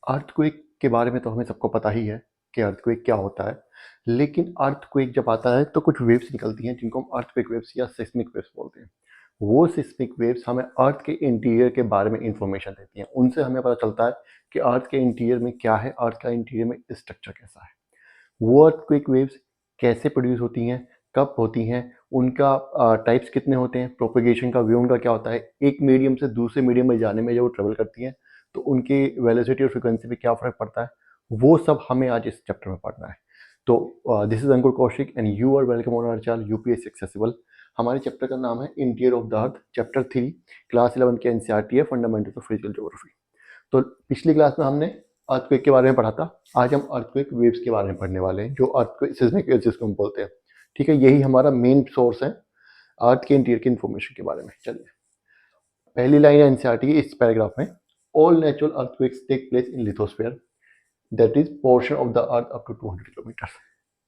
Earthquake के बारे में तो हमें सबको पता ही है कि अर्थक्वेक क्या होता है। लेकिन अर्थक्वेक जब आता है तो कुछ वेव्स निकलती हैं जिनको हम अर्थक्वेक वेव्स या सिस्मिक वेव्स बोलते हैं। वो सिस्मिक वेव्स हमें अर्थ के इंटीरियर के बारे में इंफॉर्मेशन देती हैं। उनसे हमें पता चलता है कि अर्थ के इंटीरियर में क्या है, अर्थ का इंटीरियर में स्ट्रक्चर कैसा है। वो अर्थक्वेक वेव्स कैसे प्रोड्यूस होती हैं, कब होती हैं, उनका टाइप्स कितने होते हैं, प्रोपेगेशन का वे उनका क्या होता है, एक मीडियम से दूसरे मीडियम में जाने में जब वो ट्रेवल करती हैं तो उनके वेलोसिटी और फ्रिक्वेंसी पे क्या फ़र्क पड़ता है, वो सब हमें आज इस चैप्टर में पढ़ना है। तो this is Ankur Kaushik and you are welcome on our channel UPSC accessible. हमारे चैप्टर का नाम है interior of the earth, chapter 3, class 11 के एनसीईआरटी है, फंडामेंटल्स ऑफ फिजिकल ज्योग्राफी। तो पिछली क्लास में हमने अर्थक्वेक के बारे में पढ़ा था। आज हम अर्थक्वेक वेव्स के बारे में पढ़ने वाले हैं, जो अर्थक्वेक सिस्मिक वेव्स जिसको हम बोलते हैं। ठीक है, यही हमारा मेन सोर्स है अर्थ के इंटीरियर की इन्फॉर्मेशन के बारे में। चलिए, पहली लाइन है एनसीईआरटी की इस पैराग्राफ में, all natural earthquakes take place in lithosphere that is portion of the earth up to 200 kilometre.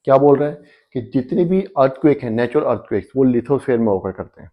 क्या बोल रहे हैं कि जितने भी अर्थक्वेक हैं, नेचुरल अर्थक्वेक्स, वो लिथोस्फीयर में होकर करते हैं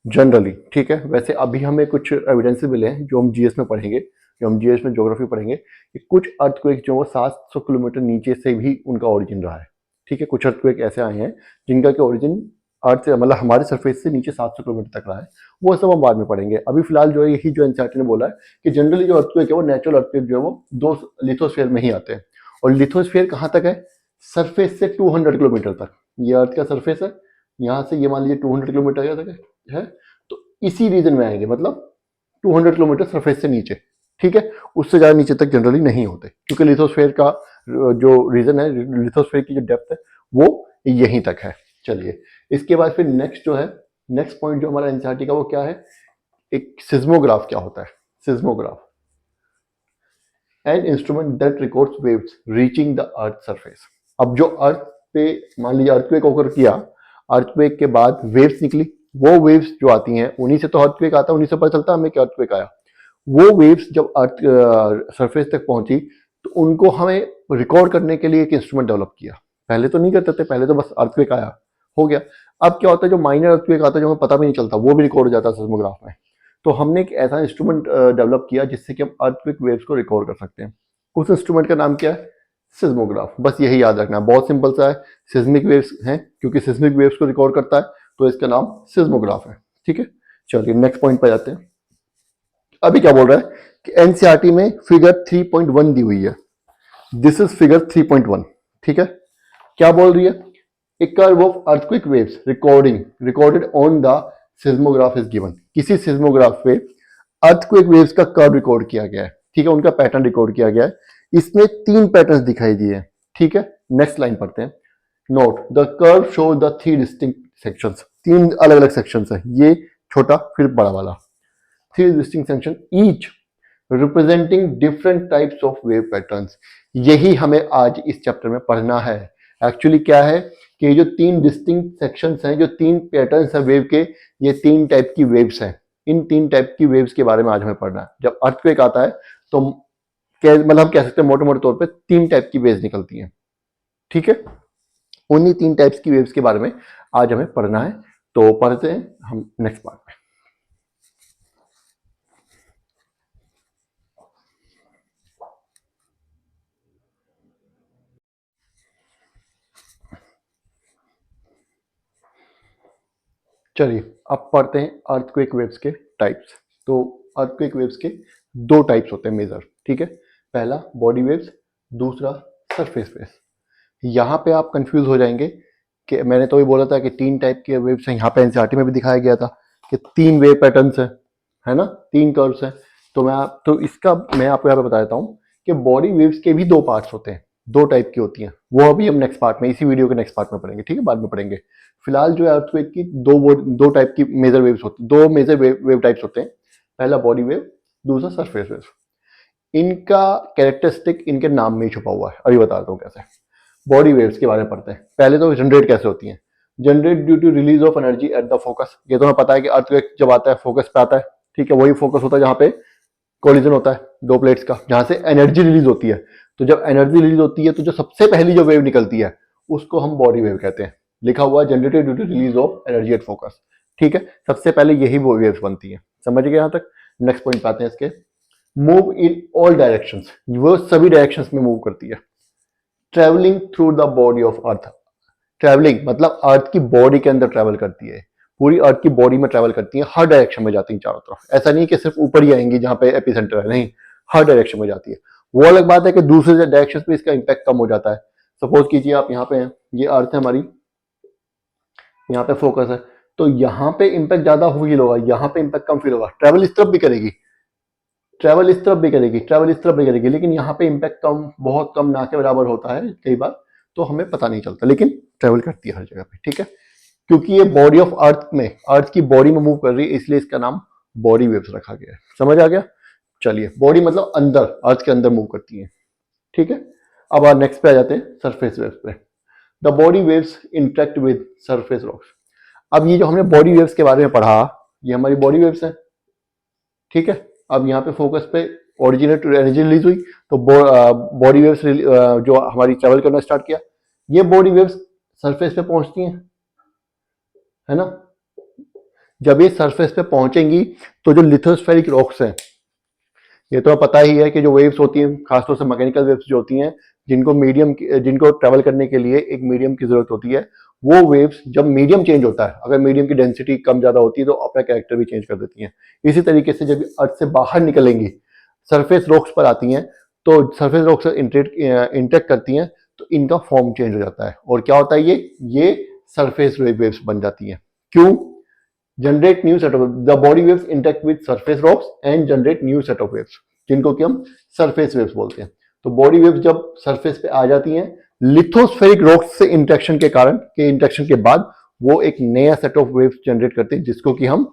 जनरली। ठीक है, वैसे अभी हमें कुछ एविडेंसेस मिले हैं जो हम जीएस में पढ़ेंगे, जो हम जीएस में ज्योग्राफी पढ़ेंगे, कि कुछ अर्थक्वेक जो वो 700 किलोमीटर नीचे से भी उनका ओरिजिन रहा है। ठीक है, कुछ अर्थक्वेक ऐसे आए हैं जिनका के ओरिजिन अर्थ से, मतलब हमारे सरफेस से नीचे 700 किलोमीटर तक रहा है। वो सब हम बाद में पढ़ेंगे। अभी फिलहाल जो है, यही जो एनसीईआरटी ने बोला है कि जनरली जो अर्थक्वेक है वो नेचुरल अर्थक्वेक जो है वो दो लिथोस्फीयर में ही आते हैं। और लिथोस्फीयर कहाँ तक है? सरफेस से 200 किलोमीटर तक। ये अर्थ का सरफेस है, यहाँ से ये मान लीजिए 200 किलोमीटर तक है। तो इसी रीजन में आएंगे, मतलब 200 किलोमीटर सरफेस से नीचे। ठीक है, उससे ज़्यादा नीचे तक जनरली नहीं होते, क्योंकि लिथोस्फीयर का जो रीजन है, लिथोस्फीयर की जो डेप्थ है वो यहीं तक है। चलिए, इसके बाद फिर नेक्स्ट जो है, नेक्स्ट पॉइंट जो हमारा एनसीईआरटी का, वो क्या है? एक सिज्मोग्राफ क्या होता है? Seismograph an instrument that records waves reaching the earth surface. अब जो अर्थ पे मान लीजिए अर्थक्वेक होकर किया, अर्थक्वेक के बाद वेव्स निकली, वो वेव्स जो आती हैं उन्हीं से तो अर्थक्वेक आता है, उन्हीं से पता चलता है हमें कि अर्थक्वेक आया। वो वेव्स जब अर्थ सरफेस तक पहुंची तो उनको हमें रिकॉर्ड करने के लिए एक इंस्ट्रूमेंट डेवलप किया। पहले तो नहीं करते थे, पहले तो बस अर्थक्वेक आया, हो गया। अब क्या होता है, जो माइनर अर्थक्वेक आता है, जो हमें पता भी नहीं चलता, वो भी रिकॉर्ड हो जाता है सिस्मोग्राफ में। तो हमने एक ऐसा इंस्ट्रूमेंट डेवलप किया जिससे कि हम अर्थक्वेक वेव्स को रिकॉर्ड कर सकते हैं। उस इंस्ट्रूमेंट का नाम क्या है? सिस्मोग्राफ। बस यही याद रखना है, बहुत सिंपल सा है। सिस्मिक वेव्स हैं, क्योंकि सिस्मिक वेव्स को रिकॉर्ड करता है तो इसका नाम सिस्मोग्राफ है। ठीक है, चलिए नेक्स्ट पॉइंट पर जाते हैं। अभी क्या बोल रहा है कि एनसीईआरटी में फिगर 3.1 दी हुई है। This is figure 3.1। ठीक है, क्या बोल रही है? A curve of earthquake waves recorded on the seismograph is given. किसी सिस्मोग्राफ पे अर्थक्वेक वेव्स का कर्व रिकॉर्ड किया गया है। ठीक है, उनका पैटर्न रिकॉर्ड किया गया है। इसमें 3 पैटर्न्स दिखाई दिए हैं। ठीक है, नेक्स्ट लाइन पढ़ते हैं। Note the curve show the 3 distinct sections. 3 अलग अलग सेक्शंस है, ये छोटा फिर बड़ा वाला। 3 distinct section each representing different types of wave patterns. यही हमें आज इस चैप्टर में पढ़ना है। एक्चुअली क्या है कि जो 3 डिस्टिंक्ट सेक्शंस हैं, जो 3 पैटर्न्स हैं वेव के, ये 3 टाइप की वेव्स हैं। इन 3 टाइप की वेव्स के बारे में आज हमें पढ़ना है। जब अर्थक्वेक आता है तो मतलब हम कह सकते हैं मोटे मोटे तौर पे 3 टाइप की वेव्स निकलती हैं। ठीक है, उन्हीं 3 टाइप्स की वेव्स के बारे में आज हमें पढ़ना है। तो पढ़ते हैं हम नेक्स्ट पार्ट में। चलिए, अब पढ़ते हैं अर्थक्वेक वेव्स के टाइप्स। तो अर्थक्वेक वेव्स के 2 टाइप्स होते हैं मेजर। ठीक है, पहला बॉडी वेव्स, दूसरा सरफेस वेव्स। यहाँ पे आप कंफ्यूज हो जाएंगे कि मैंने तो ये बोला था कि 3 टाइप के वेव्स हैं। यहाँ पे एनसीईआरटी में भी दिखाया गया था कि 3 वेव पैटर्न्स हैं, है ना, 3 कर्व्स हैं। तो इसका मैं आपको यहाँ पे बता देता हूँ कि बॉडी वेव्स के भी 2 पार्ट्स होते हैं, 2 टाइप की होती हैं। वो अभी हम नेक्स्ट पार्ट में, इसी वीडियो के नेक्स्ट पार्ट में पढ़ेंगे। ठीक है, बाद में पढ़ेंगे। फिलहाल जो है अर्थक्वेक की 2 टाइप की मेजर वेव्स होती, 2 मेजर वेव टाइप्स होते हैं। पहला बॉडी वेव, दूसरा सरफेस वेव। इनका कैरेक्टरिस्टिक इनके नाम में ही छुपा हुआ है। अभी बताता हूँ कैसे। बॉडी वेव्स के बारे में पढ़ते हैं। पहले तो जनरेट कैसे होती हैं। Generate due to release of energy at the focus. ये तो हमें पता है कि अर्थक्वेक जब आता है फोकस पे आता है। ठीक है, वही फोकस होता है जहाँ पे कोलिजन होता है 2 प्लेट्स का, जहाँ से एनर्जी रिलीज होती है। तो जब एनर्जी रिलीज होती है तो जो सबसे पहली जो वेव निकलती है उसको हम बॉडी वेव कहते हैं। लिखा हुआ है generated due to release of energy at focus. ठीक है, सबसे पहले यही वो वेव्स बनती है। समझ गए यहाँ तक? नेक्स्ट पॉइंट पे आते हैं इसके। मूव इन ऑल डायरेक्शंस, वो सभी डायरेक्शंस में मूव करती है। Travelling through the body of earth, travelling मतलब अर्थ की बॉडी के अंदर ट्रेवल करती है, पूरी अर्थ की बॉडी में ट्रेवल करती है, हर डायरेक्शन में जाती है चारों तरफ। ऐसा नहीं कि सिर्फ ऊपर ही आएंगी जहां पे एपिसेंटर है, नहीं, हर डायरेक्शन में जाती है। वो अलग बात है कि दूसरे डायरेक्शन पे इसका इंपैक्ट कम हो जाता है। सपोज कीजिए आप यहाँ पे हैं, ये अर्थ है हमारी, यहाँ पे फोकस है, तो यहाँ पे इंपैक्ट ज्यादा फील होगा, यहाँ पे इंपैक्ट कम फील होगा। ट्रेवल इस तरफ भी करेगी, ट्रेवल इस तरफ भी करेगी, ट्रेवल इस तरफ भी करेगी, लेकिन यहाँ पे इंपैक्ट कम, बहुत कम, ना के बराबर होता है कई बार, तो हमें पता नहीं चलता, लेकिन ट्रेवल करती है हर जगह पे, ठीक है। क्योंकि ये बॉडी ऑफ अर्थ में, अर्थ की बॉडी में मूव कर रही है, इसलिए इसका नाम बॉडी वेव्स रखा गया है। समझ आ गया? चलिए, बॉडी मतलब अंदर, अर्थ के अंदर मूव करती है, ठीक है। अब नेक्स्ट पे आ जाते हैं, सरफेस वेव्स पे। The body waves interact with surface rocks. अब ये जो हमने बॉडी वेव्स के बारे में पढ़ा, ये हमारी बॉडी वेव्स है, ठीक है। अब यहाँ पे फोकस पे ओरिजिनेट एनर्जी रिलीज हुई, तो बॉडी वेव्स जो हमारी ट्रेवल करना स्टार्ट किया, ये बॉडी वेव्स सरफेस पे पहुंचती हैं, है ना। जब ये सरफेस पे पहुंचेंगी तो जो लिथोस्फेरिक रॉक्स हैं, ये तो पता ही है कि जो वेव्स होती हैं, खासतौर से मैकेनिकल वेव्स जो होती हैं, जिनको ट्रेवल करने के लिए एक मीडियम की जरूरत होती है, वो वेव्स जब मीडियम चेंज होता है, अगर मीडियम की डेंसिटी कम ज्यादा होती है तो अपना कैरेक्टर भी चेंज कर देती हैं। इसी तरीके से जब अर्थ से बाहर निकलेंगी, सरफेस रॉक्स पर आती हैं, तो सरफेस रॉक्स से इंटरेक्ट करती हैं, तो इनका फॉर्म चेंज हो जाता है, और क्या होता है, ये सरफेस वेव्स बन जाती हैं। क्यों? Generate new set of, the body waves interact with surface rocks and generate new set of waves, जिनको कि हम सरफेस वेव्स बोलते हैं। तो बॉडी वेव्स जब सरफेस पे आ जाती हैं, लिथोस्फेरिक रॉक्स से इंटरेक्शन के कारण, के इंटरेक्शन के बाद, वो एक नया सेट ऑफ वेव्स जनरेट करते हैं, जिसको कि हम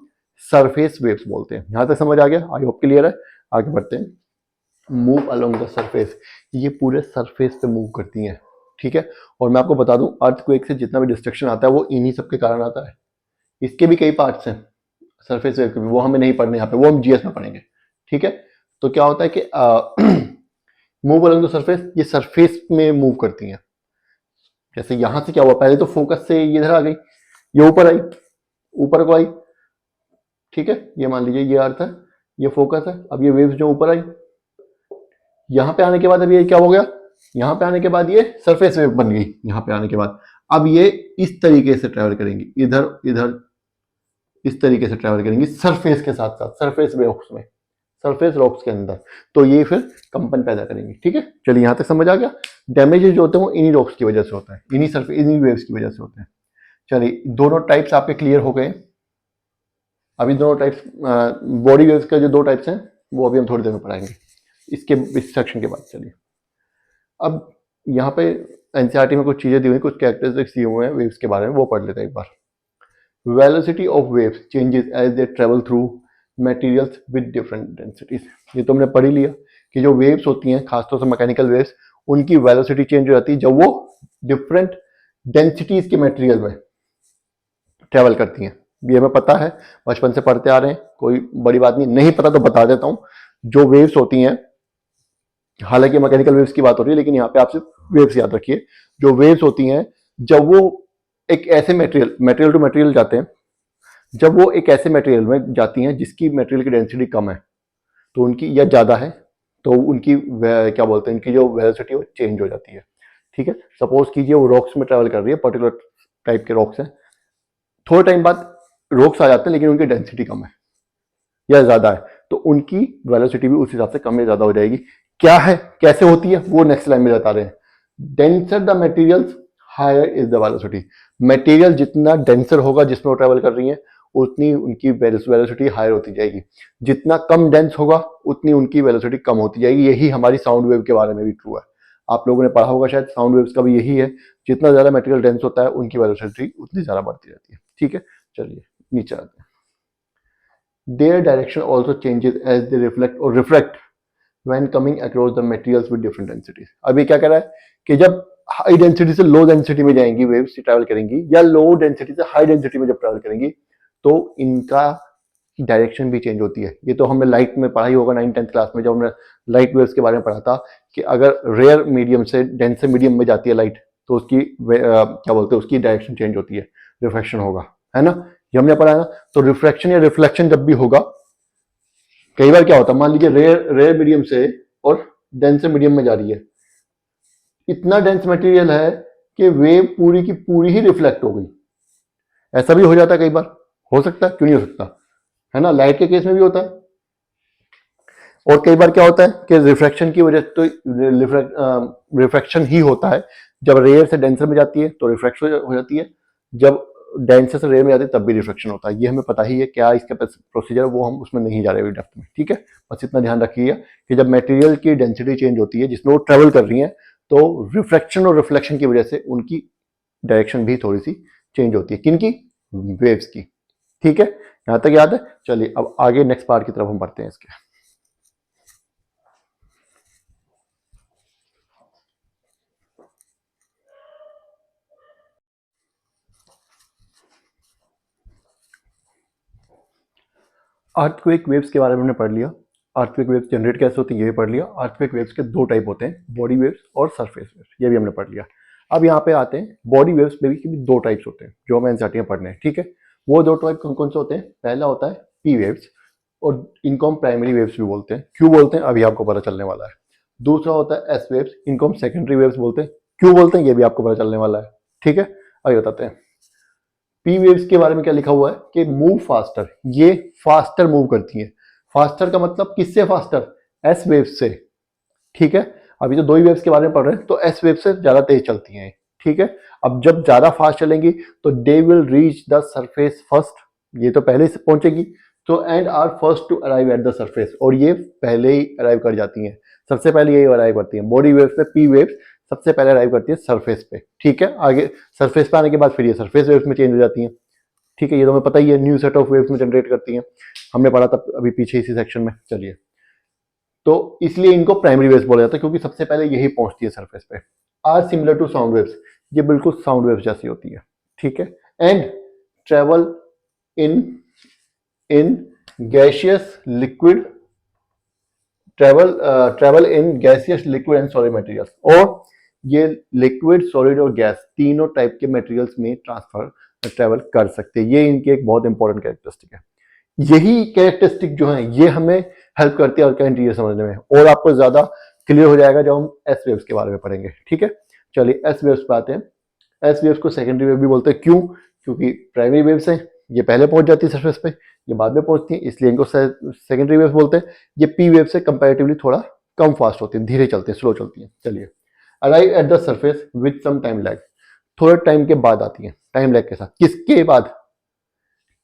सरफेस वेव्स बोलते हैं। यहां तक समझ आ गया? आई होप क्लियर है। आगे बढ़ते हैं। मूव अलोंग द सरफेस, ये पूरे सरफेस पे मूव करती हैं, ठीक है। और मैं आपको बता दूं, अर्थक्वेक से जितना भी डिस्ट्रक्शन आता है, वो इन्हीं सब के कारण आता है। इसके भी कई पार्ट्स हैं सरफेस वेव के भी, वो हमें नहीं पढ़ने यहाँ पे, वो हम जीएस में पढ़ेंगे, ठीक है। तो क्या होता है कि मूव अलोंग द सरफेस, ये सरफेस में मूव करती हैं। जैसे यहां से क्या हुआ, पहले तो फोकस से ये इधर आ गई, ये ऊपर आई, ऊपर को आई, ठीक है। ये मान लीजिए ये अर्थ है, ये फोकस है, अब ये वेव्स जो ऊपर आई, यहां पे आने के बाद अब ये क्या हो गया, यहां पे आने के बाद ये सरफेस वेव बन गई। यहां पे आने के बाद अब ये इस तरीके से ट्रेवल करेंगी, इधर इधर इस तरीके से ट्रेवल करेंगी सरफेस के साथ साथ, सरफेस रॉक्स में, सरफेस रॉक्स के अंदर, तो ये फिर कंपन पैदा करेंगी, ठीक है। चलिए, यहां तक समझ आ गया। डैमेजेस जो होते हैं वो इन्हीं रॉक्स की वजह से होता है, इन्हीं वेव्स की वजह से होते हैं। चलिए, दोनों टाइप्स आपके क्लियर हो गए। अभी दोनों टाइप्स, बॉडी वेव्स का जो दो टाइप्स हैं, वो अभी हम थोड़ी देर में पढ़ाएंगे, इस सेक्शन के बाद। चलिए, अब यहाँ पे एनसीईआरटी में कुछ चीजें दी हुई, कुछ कैरेक्टरिस्टिक्स दिए हुए हैं वेव्स के बारे में, वो पढ़ लेते हैं एक बार। Velocity of waves changes as they travel through materials with different densities. ये तो हमने पढ़ ही लिया कि जो वेव्स होती हैं, खासतौर से मैकेनिकल वेव्स, उनकी वेलोसिटी चेंज हो जाती है जब वो डिफरेंट डेंसिटीज के मटेरियल में ट्रेवल करती हैं। ये हमें पता है, बचपन से पढ़ते आ रहे हैं, कोई बड़ी बात नहीं, नहीं पता तो बता देता हूं। जो वेव्स होती हैं, हालांकि मैकेनिकल वेव्स की बात हो रही है, लेकिन यहाँ पे आप सिर्फ वेव्स याद रखिए। जो वेव्स होती हैं, जब वो एक ऐसे मटेरियल टू मटेरियल जाते हैं, जब वो एक ऐसे मटेरियल में जाती हैं जिसकी मटेरियल की डेंसिटी कम है, तो उनकी, या ज्यादा है, तो उनकी क्या बोलते हैं, इनकी जो वेलोसिटी है वो चेंज हो जाती है, ठीक है। सपोज कीजिए वो रॉक्स में ट्रेवल कर रही है, पर्टिकुलर टाइप के रॉक्स हैं, थोड़े टाइम बाद रॉक्स आ जाते हैं, लेकिन उनकी डेंसिटी कम है या ज्यादा है, तो उनकी वेलोसिटी भी उस हिसाब से कम या ज्यादा हो जाएगी। क्या है, कैसे होती है, वो नेक्स्ट लाइन में बता रहे हैं। Denser the materials, higher is the velocity. Material जितना डेंसर होगा जिसमें वो ट्रेवल कर रही है, उतनी उनकी वेलोसिटी हायर होती जाएगी। जितना कम डेंस होगा, उतनी उनकी वेलोसिटी कम होती जाएगी। यही हमारी साउंड वेव के बारे में भी ट्रू है। आप लोगों ने पढ़ा होगा शायद, साउंड वेव्स का भी यही है, जितना ज्यादा मटेरियल डेंस होता है, उनकी वेलोसिटी उतनी ज्यादा बढ़ती रहती है, ठीक है। चलिए, नीचे आते हैं। Their direction also changes as they reflect or refract when coming across the materials with different densities. अभी क्या कह रहा है कि जब हाई डेंसिटी से लो डेंसिटी में जाएंगी वेव्स, ट्रैवल करेंगी, या लो डेंसिटी से हाई डेंसिटी में जब ट्रैवल करेंगी, तो इनका डायरेक्शन भी चेंज होती है। ये तो हमने लाइट में पढ़ा ही होगा 9th-10th क्लास में, जब हमने लाइट वेव्स के बारे में पढ़ा था कि अगर रेयर मीडियम से डेंस से मीडियम में जाती है लाइट, तो उसकी क्या बोलते हैं, उसकी डायरेक्शन चेंज होती है, रिफ्रैक्शन होगा, है ना, ये हमने पढ़ा है ना। तो रिफ्रैक्शन या रिफ्लेक्शन जब भी होगा, कई बार क्या होता है, मान लीजिए रेयर रेयर मीडियम से और डेंसर मीडियम में जा रही है, इतना डेंस मटेरियल है कि वेव पूरी की पूरी ही रिफ्लेक्ट हो गई। ऐसा भी हो जाता है कई बार, हो सकता है, क्यों नहीं हो सकता, है ना। लाइट के केस में भी होता है। और कई बार क्या होता है कि रिफ्रैक्शन की वजह से, तो रिफ्रैक्शन ही होता है। जब रेयर से डेंसर में जाती है तो रिफ्रैक्शन हो जाती है, जब डेंसर से रेयर में जाती है तब भी रिफ्रैक्शन होता है। ये हमें पता ही है क्या इसका प्रोसीजर, वो हम उसमें नहीं जा रहे अभी डेप्थ में, ठीक है। बस इतना ध्यान रखिए कि जब मटेरियल की डेंसिटी चेंज होती है जिसमें वो ट्रेवल कर रही है, तो रिफ्रैक्शन और रिफ्लेक्शन की वजह से उनकी डायरेक्शन भी थोड़ी सी चेंज होती है। किनकी? वेव्स की, ठीक है। यहां तक याद है। चलिए अब आगे नेक्स्ट पार्ट की तरफ हम बढ़ते हैं इसके। अर्थक्वेक वेव्स के बारे में हमने पढ़ लिया। अर्थक्वेक वेव्स जनरेट कैसे होती है ये भी पढ़ लिया। अर्थक्वेक वेव्स के दो टाइप होते हैं, बॉडी वेव्स और सरफेस वेव्स, ये भी हमने पढ़ लिया। अब यहाँ पे आते हैं बॉडी वेव्स में भी दो टाइप्स होते हैं जो हमें एनसीईआरटी में पढ़ने हैं, ठीक है। वो दो टाइप कौन कौन से होते हैं? पहला होता है पी वेव्स, और इनको हम प्राइमरी वेव्स भी बोलते हैं। क्यों बोलते हैं अभी आपको पता चलने वाला है। दूसरा होता है एस वेव्स, इनको हम सेकेंडरी वेव्स बोलते हैं। क्यों बोलते हैं ये भी आपको पता चलने वाला है, ठीक है। अभी बताते हैं। पी वेव्स के बारे में क्या लिखा हुआ है कि मूव फास्टर, ये फास्टर मूव करती हैं। फास्टर का मतलब किससे फास्टर? एस वेव्स से, ठीक है। अभी तो दो ही वेव्स के बारे में पढ़ रहे हैं, तो एस वेव से ज्यादा तेज चलती हैं, ठीक है। अब जब ज्यादा फास्ट चलेंगी तो they will reach the surface first, ये तो पहले से पहुंचेगी, तो and are first to arrive at the surface, और ये पहले ही अराइव कर जाती हैं। सबसे पहले यही अराइव करती हैं बॉडी वेव्स पे। पी वेव्स सबसे पहले अराइव करती है सरफेस पे, ठीक है। आगे सरफेस पे आने के बाद फिर ये सरफेस वेव्स में चेंज हो जाती हैं, ठीक है। ये तो हमें पता ही है, न्यू सेट ऑफ वेव्स में जनरेट करती हैं, हमने पढ़ा था अभी पीछे इसी सेक्शन में। चलिए, तो इसलिए इनको प्राइमरी वेव्स बोला जाता है क्योंकि सबसे पहले यही पहुंचती है सरफेस पे। Are similar to sound waves, ये बिल्कुल साउंड वेव्स जैसी होती है, ठीक है। And travel in in gaseous liquid, travel in gaseous liquid and solid materials, और ये लिक्विड सॉलिड और गैस तीनों टाइप के मटेरियल्स में ट्रांसफर ट्रेवल कर सकते हैं। ये इनकी एक बहुत इंपॉर्टेंट कैरेक्टरिस्टिक है। यही कैरेक्टरिस्टिक जो है ये हमें हेल्प करती है अर्थ का इंटीरियर समझने में, और आपको ज्यादा क्लियर हो जाएगा जब हम एस वेव्स के बारे में पढ़ेंगे, ठीक है। चलिए एस वेव्स पे आते हैं। एस वेव्स को सेकेंडरी वेव भी बोलते हैं। क्यों? क्योंकि प्राइमरी वेव्स हैं, ये पहले पहुंच जाती है सरफेस पे, ये बाद में पहुंचती है, इसलिए इनको सेकेंडरी वेव्स बोलते हैं। ये पी वेव से कंपैरेटिवली थोड़ा कम फास्ट होती है, धीरे चलती है, स्लो चलती है। चलिए, arrive at the surface with some time lag, थोड़े टाइम के बाद आती है, टाइम लैग के साथ। किसके बाद?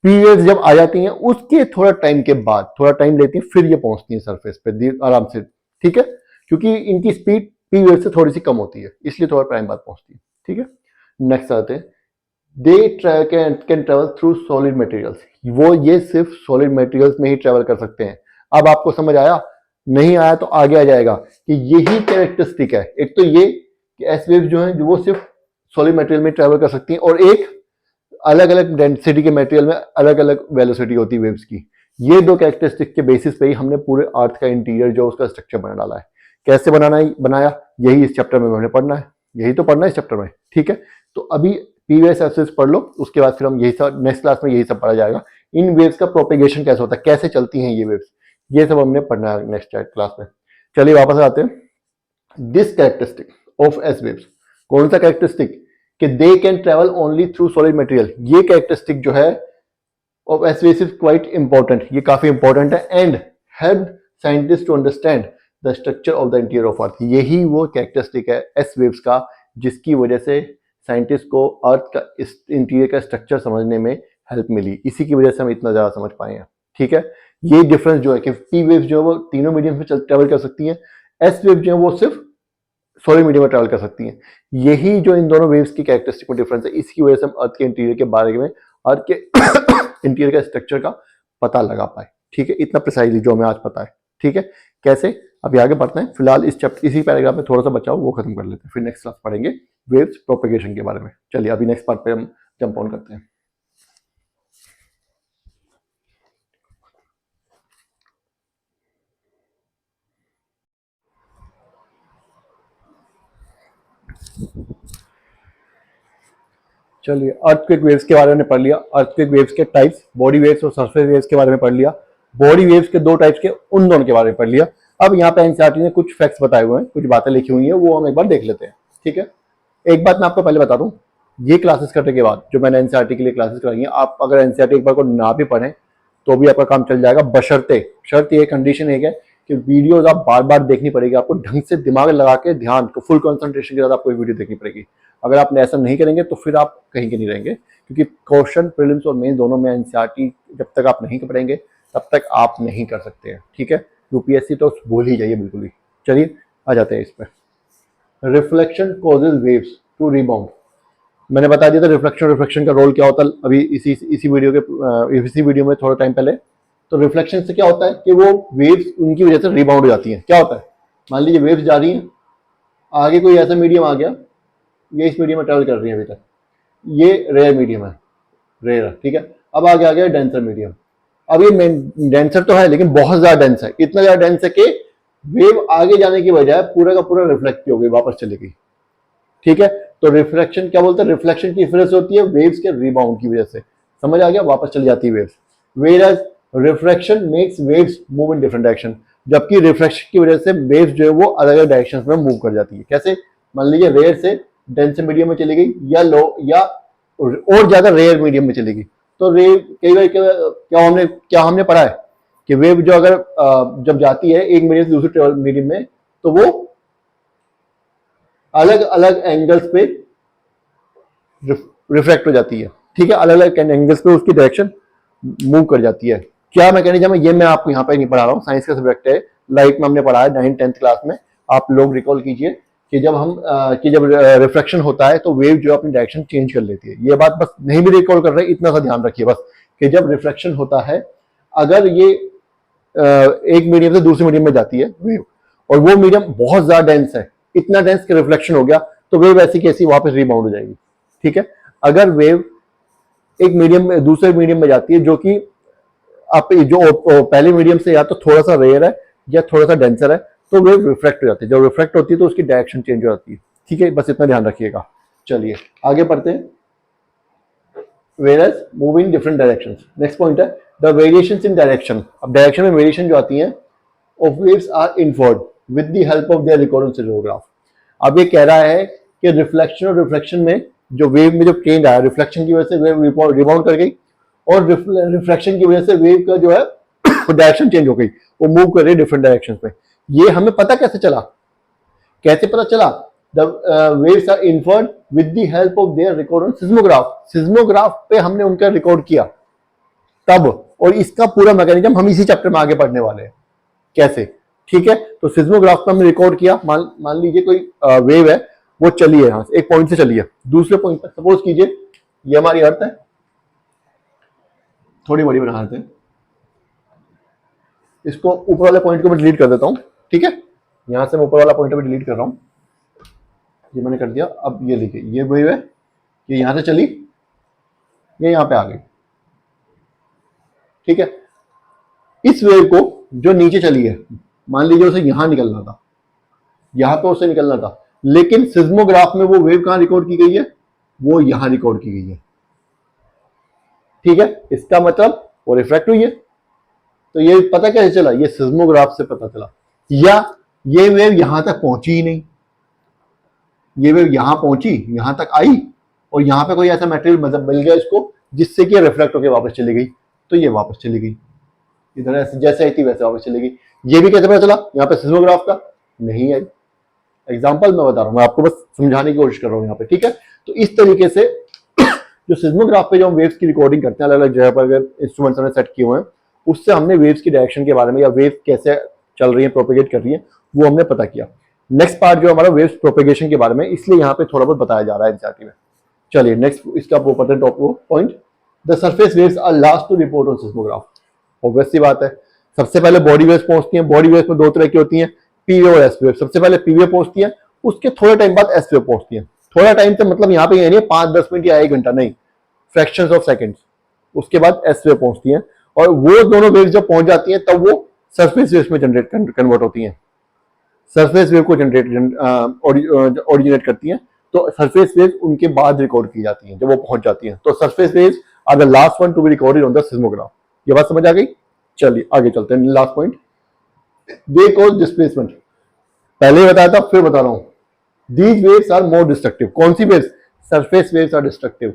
पीरियड्स जब आ जाती हैं उसके थोड़ा टाइम के बाद, थोड़ा टाइम लेती हैं, फिर ये पहुंचती हैं सरफेस पे आराम से, ठीक है। क्योंकि इनकी स्पीड पीरियड से थोड़ी सी कम होती है, इसलिए थोड़ा टाइम बाद पहुंचती है, ठीक है। नेक्स्ट आते हैं, दे can travel through solid materials, वो ये सिर्फ सॉलिड मटेरियल्स में ही ट्रेवल कर सकते हैं। अब आपको समझ आया? नहीं आया तो आगे आ जाएगा कि यही कैरेक्टरिस्टिक है। एक तो ये कि एस वेव जो है जो वो सिर्फ सॉलिड मटेरियल में ट्रेवल कर सकती हैं, और एक अलग अलग डेंसिटी के मटेरियल में अलग अलग वेलोसिटी होती है वेव्स की। ये दो कैरेक्टरिस्टिक के बेसिस पे ही हमने पूरे अर्थ का इंटीरियर जो उसका स्ट्रक्चर बना डाला है। कैसे बनाया यही इस चैप्टर में हमने पढ़ना है, यही तो पढ़ना है इस चैप्टर में, ठीक है। तो अभी पीवीएस एक्सिस पढ़ लो, उसके बाद फिर हम यही सब नेक्स्ट क्लास में यही सब पढ़ा जाएगा। इन वेव्स का प्रोपेगेशन कैसे होता है, कैसे चलती हैं ये वेव्स, ये सब हमने पढ़ना है नेक्स्ट क्लास में। चलिए वापस आते हैं। This characteristic of S waves, कौन सा कैरेक्टरिस्टिक? कि they can travel only through solid material, ये कैरेक्टरिस्टिक जो है of S waves is quite important, ये काफी इंपॉर्टेंट है। And help scientist to understand the structure of the interior of earth, यही वो कैरेक्टरिस्टिक है एस वेव्स का जिसकी वजह से साइंटिस्ट को अर्थ का इस इंटीरियर का स्ट्रक्चर समझने में हेल्प मिली, इसी की वजह से हम इतना ज्यादा समझ पाए हैं, ठीक है। ये डिफरेंस जो है कि पी वेव्स जो है वो तीनों मीडियम में ट्रेवल कर सकती हैं, एस वेव जो है वो सिर्फ सॉलिड मीडियम में ट्रैवल कर सकती हैं। यही जो इन दोनों वेव्स की कैरेक्टरिस्टिक में डिफरेंस है, इसकी वजह से हम अर्थ के इंटीरियर के बारे में, अर्थ के इंटीरियर का स्ट्रक्चर का पता लगा पाए, ठीक है। इतना प्रिसाइजली जो हमें आज पता है, ठीक है। कैसे? अभी आगे बढ़ते हैं। फिलहाल इस चैप्टर इसी पैराग्राफ में थोड़ा सा बचाओ, वो खत्म कर लेते हैं, फिर नेक्स्ट क्लास पढ़ेंगे वेव्स प्रोपेगेशन के बारे में। चलिए अभी नेक्स्ट पार्ट पे हम जंप ऑन करते हैं। चलिए अर्थक्वेक वेव्स के बारे में पढ़ लिया, अर्थक्वेक वेव्स के टाइप्स, बॉडी वेव्स और सरफेस वेव्स के बारे में पढ़ लिया। बॉडी वेव्स के दो टाइप्स के, उन दोनों के बारे में पढ़ लिया। अब यहाँ पे एनसीईआरटी ने कुछ फैक्ट्स बताए हुए हैं, कुछ बातें लिखी हुई हैं, वो हम एक बार देख लेते हैं। ठीक है, एक बात मैं आपको पहले बता दूं, ये क्लासेस करने के बाद जो मैंने एनसीईआरटी के लिए क्लासेस कराई हैं, आप अगर एनसीईआरटी एक बार को ना भी पढ़ें तो भी आपका काम चल जाएगा, बशर्ते, शर्त ये, कंडीशन एक है कि वीडियोज आप बार बार देखनी पड़ेगी, आपको ढंग से दिमाग लगा के ध्यान को फुल कंसंट्रेशन के साथ आपको वीडियो देखनी पड़ेगी। अगर आप ऐसा नहीं करेंगे तो फिर आप कहीं के नहीं रहेंगे, क्योंकि क्वेश्चन प्रीलिम्स और मेन दोनों में एनसीईआरटी जब तक आप नहीं पढ़ेंगे तब तक आप नहीं कर सकते हैं। ठीक है, यूपीएससी तो भूल ही जाइए बिल्कुल ही। चलिए आ जाते हैं इस पर। Reflection causes waves to rebound. मैंने बता दिया था रिफ्लेक्शन का रोल क्या होता है अभी इसी वीडियो में थोड़ा टाइम पहले। तो रिफ्लेक्शन से क्या होता है कि वो वेव्स उनकी वजह से रिबाउंड हो जाती हैं। क्या होता है, मान लीजिए वेव्स जा रही हैं, आगे कोई ऐसा मीडियम आ गया, ये इस मीडियम में ट्रेवल कर रही है अभी तक, ये रेयर मीडियम है, रेयर है, ठीक है। अब आगे आ गया डेंसर मीडियम। अब ये डेंसर तो है लेकिन बहुत ज्यादा डेंस है, इतना ज्यादा डेंस है कि वेव आगे जाने की बजाय पूरा का पूरा रिफ्लेक्ट हो गई, वापस चली गई। ठीक है, तो रिफ्लेक्शन क्या बोलते हैं, रिफ्लेक्शन की वजह से होती है वेव्स के रिबाउंड की वजह से। समझ आ गया, वापस चली जाती है waves. Whereas reflection makes waves move in different direction, जबकि रिफ्लेक्शन की वजह से वेव्स जो है वो अलग अलग डायरेक्शन में मूव कर जाती है। कैसे, मान लीजिए रेयर से डेंसर मीडियम में चली गई, या लो या और ज्यादा रेयर मीडियम में चली गई। तो कई बार क्या हमने पढ़ा है कि वेव जो अगर जब जाती है एक मीडियम से दूसरे मीडियम में, तो वो अलग अलग एंगल्स पे रिफ्लेक्ट हो जाती है। ठीक है, अलग अलग एंगल्स पे उसकी डायरेक्शन मूव कर जाती है। क्या मैकेनिज्म है ये मैं आपको यहाँ पे नहीं पढ़ा रहा हूँ, साइंस का सब्जेक्ट है, लाइफ में हमने पढ़ा है 9th-10th क्लास में। आप लोग रिकॉल कीजिए कि जब रिफ्लेक्शन होता है तो वेव जो अपनी डायरेक्शन चेंज कर लेती है। ये बात बस नहीं भी रिकॉल कर रहे, इतना सा ध्यान रखिए बस कि जब रिफ्लेक्शन होता है, अगर ये एक मीडियम से दूसरे मीडियम में जाती है वेव, और वो मीडियम बहुत ज्यादा डेंस है, इतना डेंस कि रिफ्लेक्शन हो गया, तो वेव ऐसी कैसी वापस रिबाउंड हो जाएगी। ठीक है, अगर वेव एक मीडियम में दूसरे मीडियम में जाती है जो कि आप जो पहले मीडियम से या तो थोड़ा सा रेयर है या थोड़ा सा डेंसर है, तो वेव रिफ्लेक्ट हो जाती है। जब रिफ्लेक्ट होती है तो उसकी डायरेक्शन चेंज हो जाती है। ठीक है, बस इतना ध्यान रखिएगा। चलिए आगे बढ़ते हैं। Whereas move in different directions, next point है द वेरिएशंस इन डायरेक्शन। अब डायरेक्शन में वेरिएशन जो आती है of waves are inferred with the help of their recorded seismograph. अब ये कह रहा है कि रिफ्लेक्शन और रिफ्लेक्शन में जो वेव में जो चेंज आया, रिफ्लेक्शन की वजह से वेव रिबाउंड कर गई, और रिफ्लेक्शन की वजह से वेव का जो है डायरेक्शन चेंज हो गई, वो मूव कर रही है डिफरेंट डायरेक्शन में। ये हमें पता कैसे चला, कैसे पता चला, the waves are inferred with the help of their recorded seismograph. Seismograph पे हमने उनका रिकॉर्ड किया तब, और इसका पूरा मैकेनिज्म हम इसी चैप्टर में आगे पढ़ने वाले हैं कैसे। ठीक है, तो सिस्मोग्राफ पे हमने रिकॉर्ड किया, मान लीजिए कोई वेव है, वो चली है यहाँ से, एक पॉइंट से चली है दूसरे पॉइंट पर। सपोज कीजिए ये हमारी अर्थ है, थोड़ी बड़ी बना देते हैं इसको, ऊपर वाले पॉइंट को मैं डिलीट कर देता हूं। ठीक है, यहां से मैं ऊपर वाला पॉइंट भी डिलीट कर रहा हूं, ये मैंने कर दिया। अब ये देखिए, ये वेव है, ये यहां से चली, ये यहां पे आ गई। ठीक है, इस वेव को जो नीचे चली है, मान लीजिए उसे यहां निकलना था, यहां पे उसे निकलना था, लेकिन सिस्मोग्राफ में वो वेव कहां रिकॉर्ड की गई है, वो यहां रिकॉर्ड की गई है। ठीक है, इसका मतलब वो रिफ्लेक्ट हुई है। तो ये पता कैसे चला, ये सिस्मोग्राफ से पता चला। या ये वेव यहां तक पहुंची ही नहीं, ये वेव यहां पहुंची, यहां तक आई, और यहां पे कोई ऐसा मटेरियल मतलब मिल गया इसको जिससे कि रिफ्लेक्ट होकर वापस चली गई, तो ये वापस चली गई, इधर ऐसे जैसे आई थी वैसे वापस चली गई। ये भी कैसे पता चला, यहाँ पे सिस्मोग्राफ का नहीं आई। एग्जाम्पल मैं बता रहा हूँ, मैं आपको बस समझाने की कोशिश कर रहा हूँ यहाँ पे। ठीक है, तो इस तरीके से जो सिस्मोग्राफ पे जो हम वेव्स की रिकॉर्डिंग करते हैं अलग अलग जगह पर, अगर इंस्ट्रूमेंट्स हमने सेट किए हुए हैं, उससे हमने वेव्स की डायरेक्शन के बारे में, या वेव कैसे चल रही है, प्रोपेगेट कर रही है, वो हमने पता किया। नेक्स्ट पार्ट जो हमारा वेव्स प्रोपेगेशन के बारे में, इसलिए यहाँ पे थोड़ा बहुत बताया जा रहा है एनसीईआरटी में। चलिए नेक्स्ट इसका top point, the surface waves are last to report on seismograph. Obvious सी बात है, सबसे पहले बॉडी वेव्स पहुंचती हैं। बॉडी वेव्स में दो तरह की होती हैं, पी वेव और एस वेव। सबसे पहले पी वेव पहुंचती है, उसके थोड़े टाइम बाद एस वेव पहुंचती है। थोड़ा टाइम से मतलब यहाँ पे ये नहीं 5-10 मिनट या 1 घंटा, नहीं, फ्रैक्शंस ऑफ सेकंड्स। उसके बाद एस वेव पहुंचती है, और वो दोनों वेव्स जब पहुंच जाती हैं तब वो सरफेस वेव्स में कन्वर्ट होती हैं, सरफेस वेव को ओरिजिनेट करती हैं। तो सरफेस वेव्स उनके बाद रिकॉर्ड की जाती हैं जब वो पहुंच जाती हैं। तो surface waves are the last one to be recorded on the seismograph. ये बात समझ आ गई। चलिए आगे चलते हैं, last point, they cause displacement. पहले बताया था फिर बता रहा हूं, these waves are more destructive. कौन सी waves? Surface waves are destructive.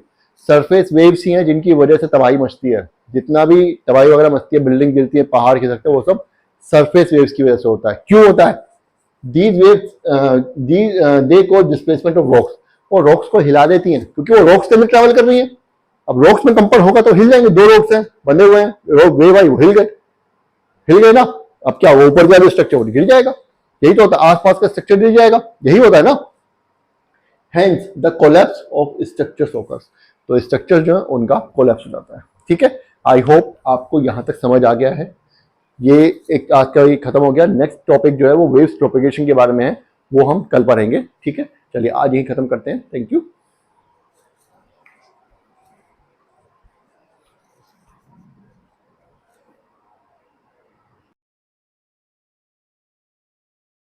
Surface waves ही हैं जिनकी वजह से तबाही मचती है, जितना भी तबाही वगैरह मचती है, बिल्डिंग गिरती है, पहाड़ खिसकते हैं, वो सब सरफेस वेव्स की वजह से होता है। क्यों होता है? These waves they cause displacement of rocks. वो रॉक्स को हिला देती हैं क्योंकि वो रॉक्स के अंदर ट्रैवल कर रही है। अब रॉक्स में कंपन होगा तो हिल जाएंगे, दो रॉक्स हैं बंधे हुए हैं, वेव आई, वो हिल गए ना। अब क्या, वो ऊपर जाए स्ट्रक्चर गिर जाएगा, यही तो होता है, आसपास का स्ट्रक्चर गिर जाएगा, यही होता है ना। Hence the collapse of structures occurs. तो स्ट्रक्चर जो है उनका कोलैप्स हो जाता है। ठीक है, आई होप आपको यहां तक समझ आ गया है। ये एक आज का ये खत्म हो गया। नेक्स्ट टॉपिक जो है वो वेव्स प्रोपेगेशन के बारे में है, वो हम कल पढ़ेंगे। ठीक है, चलिए आज यही खत्म करते हैं। Thank you.